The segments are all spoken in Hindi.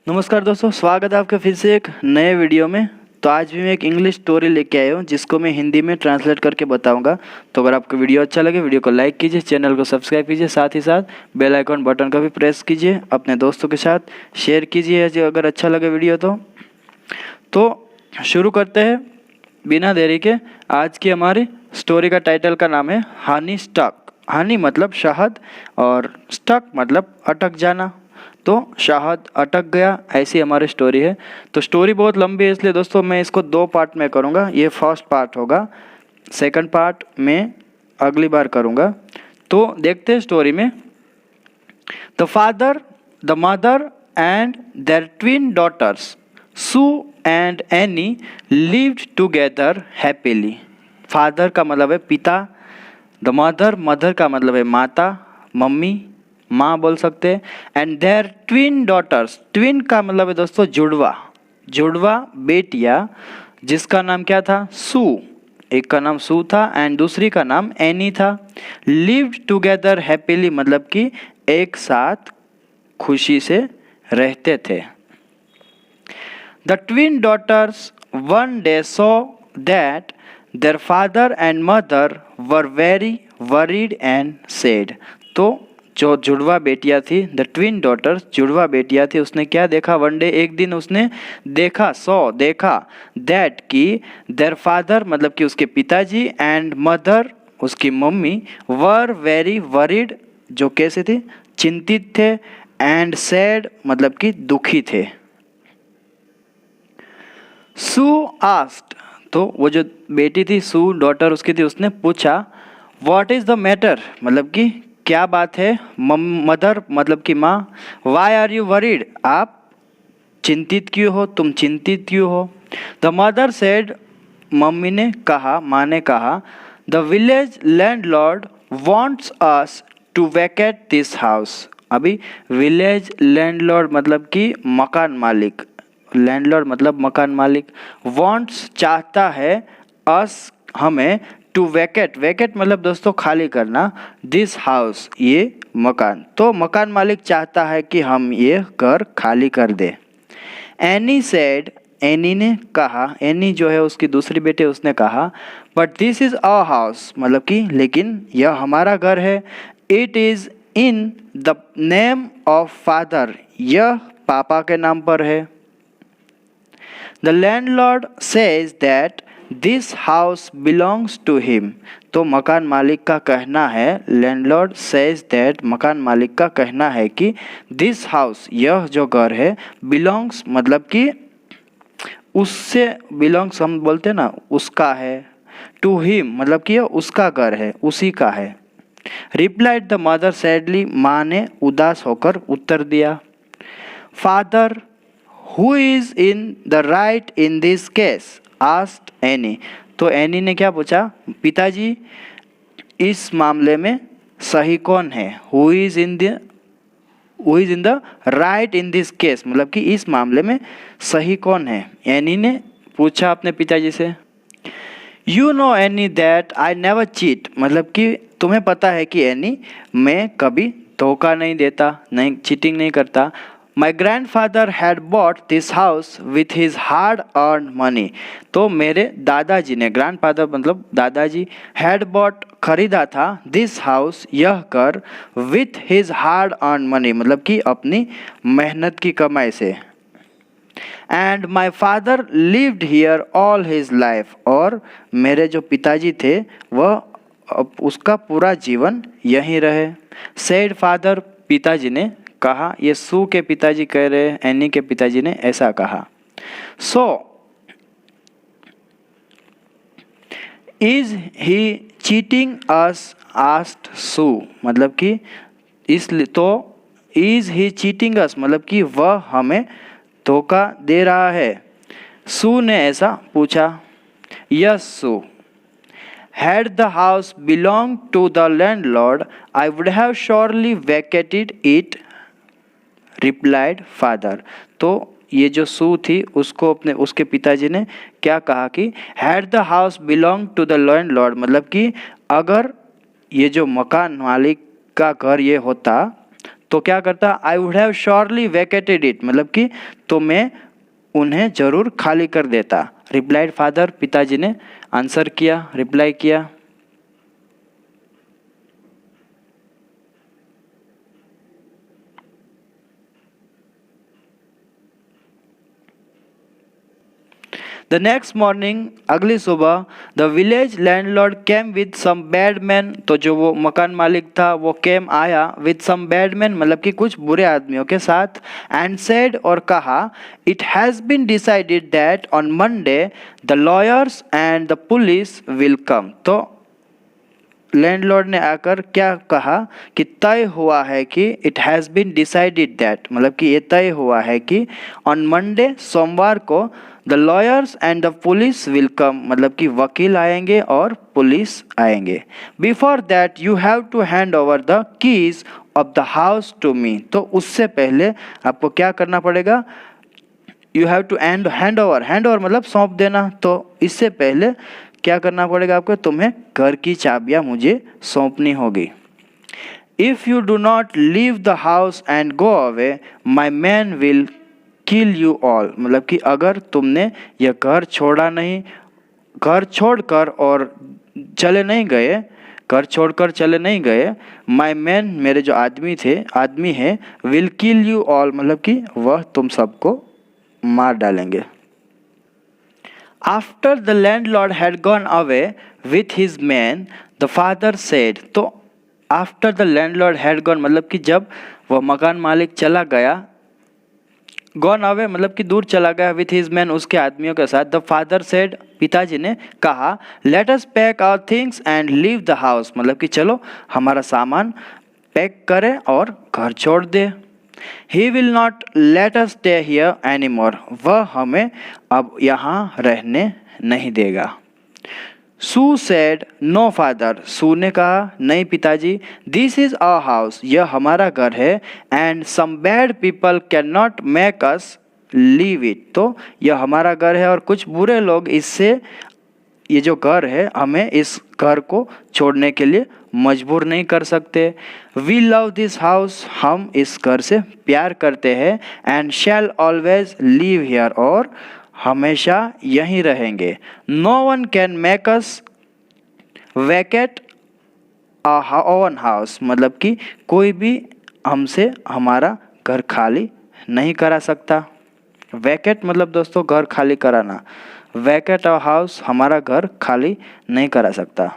नमस्कार दोस्तों, स्वागत है आपका फिर से एक नए वीडियो में। तो आज भी मैं एक इंग्लिश स्टोरी लेके आया हूँ जिसको मैं हिंदी में ट्रांसलेट करके बताऊंगा। तो अगर आपको वीडियो अच्छा लगे वीडियो को लाइक कीजिए, चैनल को सब्सक्राइब कीजिए, साथ ही साथ बेल आइकन बटन का भी प्रेस कीजिए, अपने दोस्तों के साथ शेयर कीजिए अगर अच्छा लगे वीडियो तो शुरू करते हैं बिना देरी के। आज की हमारी स्टोरी का टाइटल का नाम है हनी स्टक। हनी मतलब शहद और स्टक मतलब अटक जाना। तो शहद अटक गया, ऐसी हमारी स्टोरी है। तो स्टोरी बहुत लंबी है, इसलिए दोस्तों मैं इसको 2 पार्ट में करूँगा। ये फर्स्ट पार्ट होगा, सेकंड पार्ट में अगली बार करूँगा। तो देखते हैं स्टोरी में। The father, the mother and their twin daughters Sue and Annie lived together happily. Father का मतलब है पिता, द मदर, मदर का मतलब है माता, मम्मी, माँ बोल सकते हैं। And their twin daughters, twin का मतलब है दोस्तों जुड़वा, जुड़वा बेटियाँ, जिसका नाम क्या था? सू। एक का नाम सू था एंड दूसरी का नाम एनी था। लिव्ड टुगेदर हैप्पीली मतलब कि एक साथ खुशी से रहते थे। The twin daughters one day saw that their father and mother were very worried and sad. तो जो जुड़वा बेटियाँ थी, द ट्विन डॉटर्स, जुड़वा बेटियाँ थी, उसने क्या देखा? वन डे, एक दिन उसने देखा, सॉ देखा, दैट कि देयर फादर मतलब कि उसके पिताजी एंड मदर उसकी मम्मी वर वेरी वरीड, जो कैसे थे? चिंतित थे, एंड सैड मतलब कि दुखी थे। सू आस्क्ड, तो वो जो बेटी थी सू, डॉटर उसकी थी, उसने पूछा व्हाट इज़ द मैटर मतलब कि क्या बात है? मदर मतलब कि माँ, वाई आर यू वरीड, आप चिंतित क्यों हो, तुम चिंतित क्यों हो? द मदर सेड, मम्मी ने कहा, माँ ने कहा, the village landlord wants us to vacate this house. अभी विलेज लैंडलॉर्ड मतलब कि मकान मालिक, लैंडलॉर्ड मतलब मकान मालिक, वांट्स चाहता है, अस हमें, टू वैकेट, वैकेट मतलब दोस्तों खाली करना, दिस हाउस ये मकान। तो मकान मालिक चाहता है कि हम ये घर खाली कर दे। एनी सेड, एनी ने कहा, एनी जो है उसकी दूसरी बेटी, उसने कहा but this is our house मतलब कि लेकिन यह हमारा घर है। It is in the name of father, यह पापा के नाम पर है। The landlord says that this house belongs to him. तो मकान मालिक का कहना है, लैंडलॉर्ड सेज दैट, मकान मालिक का कहना है कि दिस हाउस यह जो घर है, बिलोंग्स मतलब कि उससे, बिलोंग्स हम बोलते हैं ना, उसका है, टू हिम मतलब कि यह उसका घर है, उसी का है। रिप्लाइड द मदर सैडली, माँ ने उदास होकर उत्तर दिया। Father, who is in the right in this case, asked any. तो एनी ने क्या पूछा? पिताजी, इस मामले में सही कौन है? Who is in the right in this case मतलब कि इस मामले में सही कौन है? एनी ने पूछा अपने पिताजी से। You know any that I never cheat मतलब कि तुम्हें पता है कि एनी, मैं कभी धोखा नहीं देता, नहीं चीटिंग नहीं करता। My grand father had bought this house with his hard earn money. तो मेरे दादाजी ने, ग्रैंड फादर मतलब दादाजी, हैड बॉट खरीदा था, दिस हाउस यह घर, with his hard earn money मतलब कि अपनी मेहनत की कमाई से। And my father lived here all his life, और मेरे जो पिताजी थे वह उसका पूरा जीवन यहीं रहे। सेड फादर, पिताजी ने कहा, ये सू के पिताजी कह रहे हैं, एनी के पिताजी ने ऐसा कहा। So is he cheating us, asked Sue मतलब कि इसलिए, तो इज ही चीटिंग अस मतलब कि वह हमें धोखा दे रहा है। सू ने ऐसा पूछा। Yes Sue, had the house belong to the landlord I would have surely vacated it, replied father. तो ये जो सू थी उसको अपने, उसके पिताजी ने क्या कहा कि had the house belong to the landlord मतलब कि अगर ये जो मकान मालिक का घर ये होता तो क्या करता, आई would have surely vacated it, मतलब कि तो मैं उन्हें जरूर खाली कर देता। रिप्लाइड फादर, पिताजी ने आंसर किया, रिप्लाई किया। द नेक्स्ट मॉर्निंग, अगली सुबह, the village landlord came with some bad man, तो जो वो मकान मालिक था वो केम आया विद सम बैड मैन, मतलब कि कुछ बुरे आदमियों के साथ, एंड सेड, और कहा, it has been decided that on Monday the lawyers and the police will come. तो लैंडलॉर्ड ने आकर क्या कहा कि तय हुआ है कि it has been decided that, मतलब कि ये तय हुआ है कि ऑन मंडे, सोमवार को, the lawyers and the police will come, मतलब कि वकील आएंगे और पुलिस आएंगे। Before that you have to hand over the keys of the house to me, तो उससे पहले आपको क्या करना पड़ेगा, you have to hand over मतलब सौंप देना, तो इससे पहले क्या करना पड़ेगा आपको, तुम्हें घर की चाबियां मुझे सौंपनी होगी। If you do not leave the house and go away, my man will kill you all, मतलब कि अगर तुमने यह घर छोड़ा नहीं, घर छोड़कर और चले नहीं गए, घर छोड़कर चले नहीं गए, माई मैन, मेरे जो आदमी है, विल किल यू ऑल, मतलब कि वह तुम सबको मार डालेंगे। After the landlord had gone away with his man, the father said, तो after the landlord had gone, मतलब कि जब वह मकान मालिक चला गया, गॉन अवे मतलब कि दूर चला गया, विथ हिज मैन, उसके आदमियों के साथ, द फादर सेड, पिताजी ने कहा, let us pack our things and leave the house, मतलब कि चलो हमारा सामान पैक करें और घर छोड़ दे। He will not let us stay here any more, वह हमें अब यहाँ रहने नहीं देगा। Sue said, no father, Sue ने कहा, नहीं पिताजी, दिस इज आवर हाउस, यह हमारा घर है, and some bad people can not make us leave it, तो यह हमारा घर है और कुछ बुरे लोग इससे, ये जो घर है, हमें इस घर को छोड़ने के लिए मजबूर नहीं कर सकते। वी लव दिस हाउस, हम इस घर से प्यार करते हैं, and shall always live here, और हमेशा यहीं रहेंगे। No one can make us vacate own house, मतलब कि कोई भी हमसे हमारा घर खाली नहीं करा सकता। वैकेट मतलब दोस्तों घर खाली कराना, वैकेट अ हाउस, हमारा घर खाली नहीं करा सकता।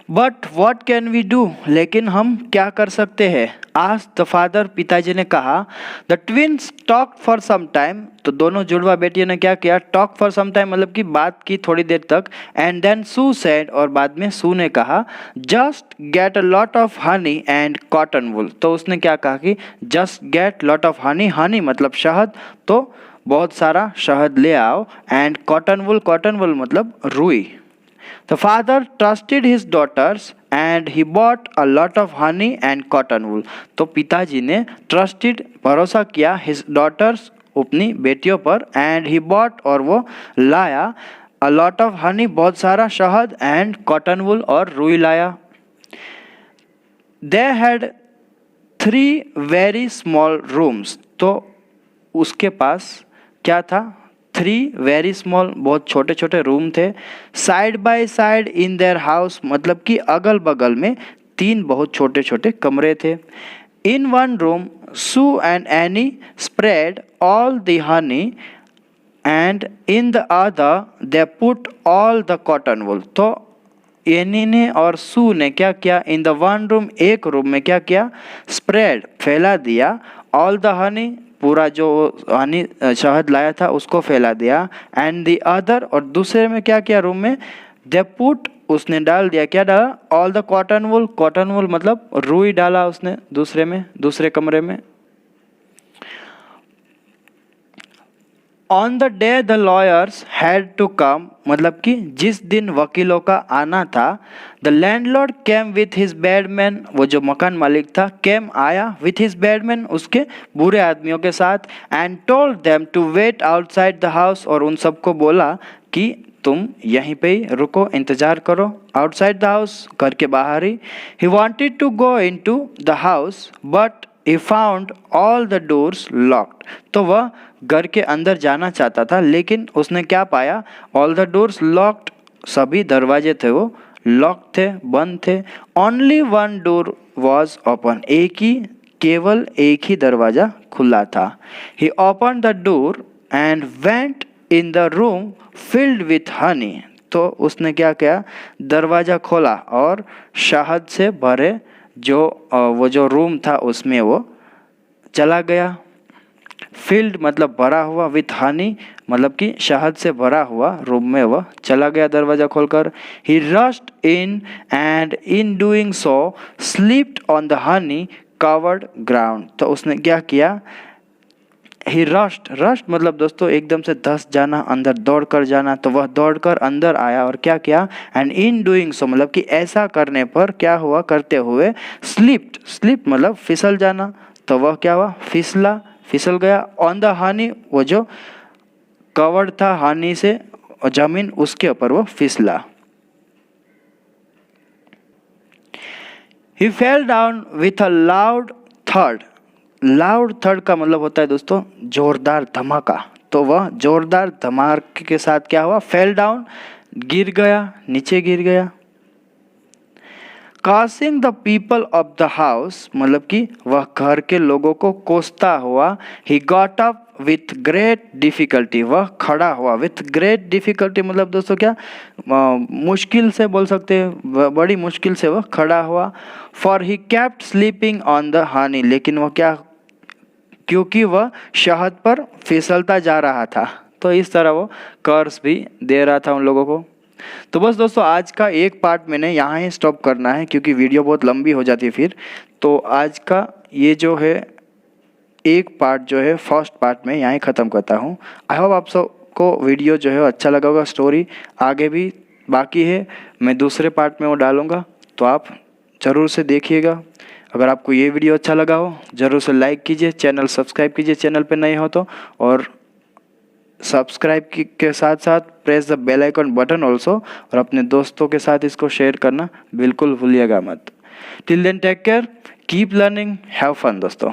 But what can we do, लेकिन हम क्या कर सकते हैं, आज द फादर, पिताजी ने कहा। The twins talk for some time, तो दोनों जुड़वा बेटियों ने क्या किया, टॉक फॉर सम टाइम मतलब कि बात की थोड़ी देर तक, एंड देन सू सेड, और बाद में सू ने कहा, just get a lot of honey and cotton wool, तो उसने क्या कहा कि just get lot of honey, honey मतलब शहद, तो बहुत सारा शहद ले आओ, एंड कॉटन वुल मतलब रुई। The father trusted his daughters and he bought a lot of honey and cotton wool. तो पिताजी ने trusted भरोसा किया his daughters अपनी बेटियों पर, and he bought और वो लाया a lot of honey बहुत सारा शहद, and cotton wool और रुई लाया। They had 3 very small rooms, तो उसके पास क्या था, 3 वेरी स्मॉल, बहुत छोटे छोटे रूम थे। Side by side in their house, मतलब कि अगल बगल में 3 बहुत छोटे छोटे कमरे थे। In one room Sue and Annie spread all the honey and in the other they put all the cotton wool, तो एनी ने और सू ने क्या किया, इन द वन रूम, एक रूम में क्या किया, स्प्रेड फैला दिया, ऑल द हनी पूरा जो हनी शहद लाया था उसको फैला दिया, एंड द अदर और दूसरे में क्या किया रूम में, दे पुट उसने डाल दिया, क्या डाला, ऑल द कॉटन वुल मतलब रुई डाला उसने दूसरे में, दूसरे कमरे में। On the day the lawyers had to come, मतलब कि जिस दिन वकीलों का आना था, the landlord came with his bad men, वो जो मकान मालिक था, केम आया विथ हिज बैडमैन, उसके बुरे आदमियों के साथ, and told them to wait outside the house, और उन सबको बोला कि तुम यहीं पे ही रुको, इंतज़ार करो। आउटसाइड द हाउस, घर के बाहर ही। He wanted to go in to the house but he found all the doors locked. तो वह घर के अंदर जाना चाहता था, लेकिन उसने क्या पाया? ऑल द डोर्स लॉक्ड, सभी दरवाजे थे वो लॉक थे, बंद थे। Only one door was open, केवल एक ही दरवाजा खुला था। He open the door and went in the room filled with honey. तो उसने क्या किया? दरवाज़ा खोला और शहद से भरे वो जो रूम था उसमें वो चला गया। फिल्ड मतलब भरा हुआ, विथ हनी मतलब कि शहद से भरा हुआ रूम में वह चला गया दरवाज़ा खोलकर। He rushed in and in doing so slipped on the honey covered ground. तो उसने क्या किया? ही रश्ड मतलब दोस्तों एकदम से धस जाना, अंदर दौड़ कर जाना। तो वह दौड़कर अंदर आया और क्या किया? एंड इन डूइंग सो मतलब कि ऐसा करने पर क्या हुआ? करते हुए स्लिप मतलब फिसल जाना। तो वह क्या हुआ? फिसल गया। ऑन द हनी, वो जो कवर्ड था हनी से जमीन, उसके ऊपर वो फिसला। He fell down with a loud थर्ड। लाउड थर्ड का मतलब होता है दोस्तों जोरदार धमाका। तो वह जोरदार धमाके के साथ क्या हुआ? फेल डाउन, गिर गया, नीचे गिर गया। Kasing the people of the house मतलब कि वह घर के लोगों को कोसता हुआ। He got up with great difficulty, वह खड़ा हुआ। विथ ग्रेट डिफिकल्टी मतलब दोस्तों क्या? मुश्किल से बोल सकते हैं, बड़ी मुश्किल से वह खड़ा हुआ। For he kept sleeping on the honey, लेकिन वह क्या? क्योंकि वह शहद पर फिसलता जा रहा था। तो इस तरह वो कर्स भी दे रहा था उन लोगों को। तो बस दोस्तों आज का एक पार्ट मैंने यहाँ ही स्टॉप करना है, क्योंकि वीडियो बहुत लंबी हो जाती है फिर। तो आज का ये जो है एक पार्ट जो है फर्स्ट पार्ट में यहाँ ही ख़त्म करता हूँ। आई होप आप सबको वीडियो जो है अच्छा लगा होगा। स्टोरी आगे भी बाकी है, मैं दूसरे पार्ट में वो डालूँगा, तो आप ज़रूर से देखिएगा। अगर आपको ये वीडियो अच्छा लगा हो ज़रूर से लाइक कीजिए, चैनल सब्सक्राइब कीजिए चैनल पे नए हो तो, और सब्सक्राइब के साथ साथ press the bell icon button also, और अपने दोस्तों के साथ इसको शेयर करना बिल्कुल भूलिएगा मत। Till then take care, keep learning, have fun दोस्तों।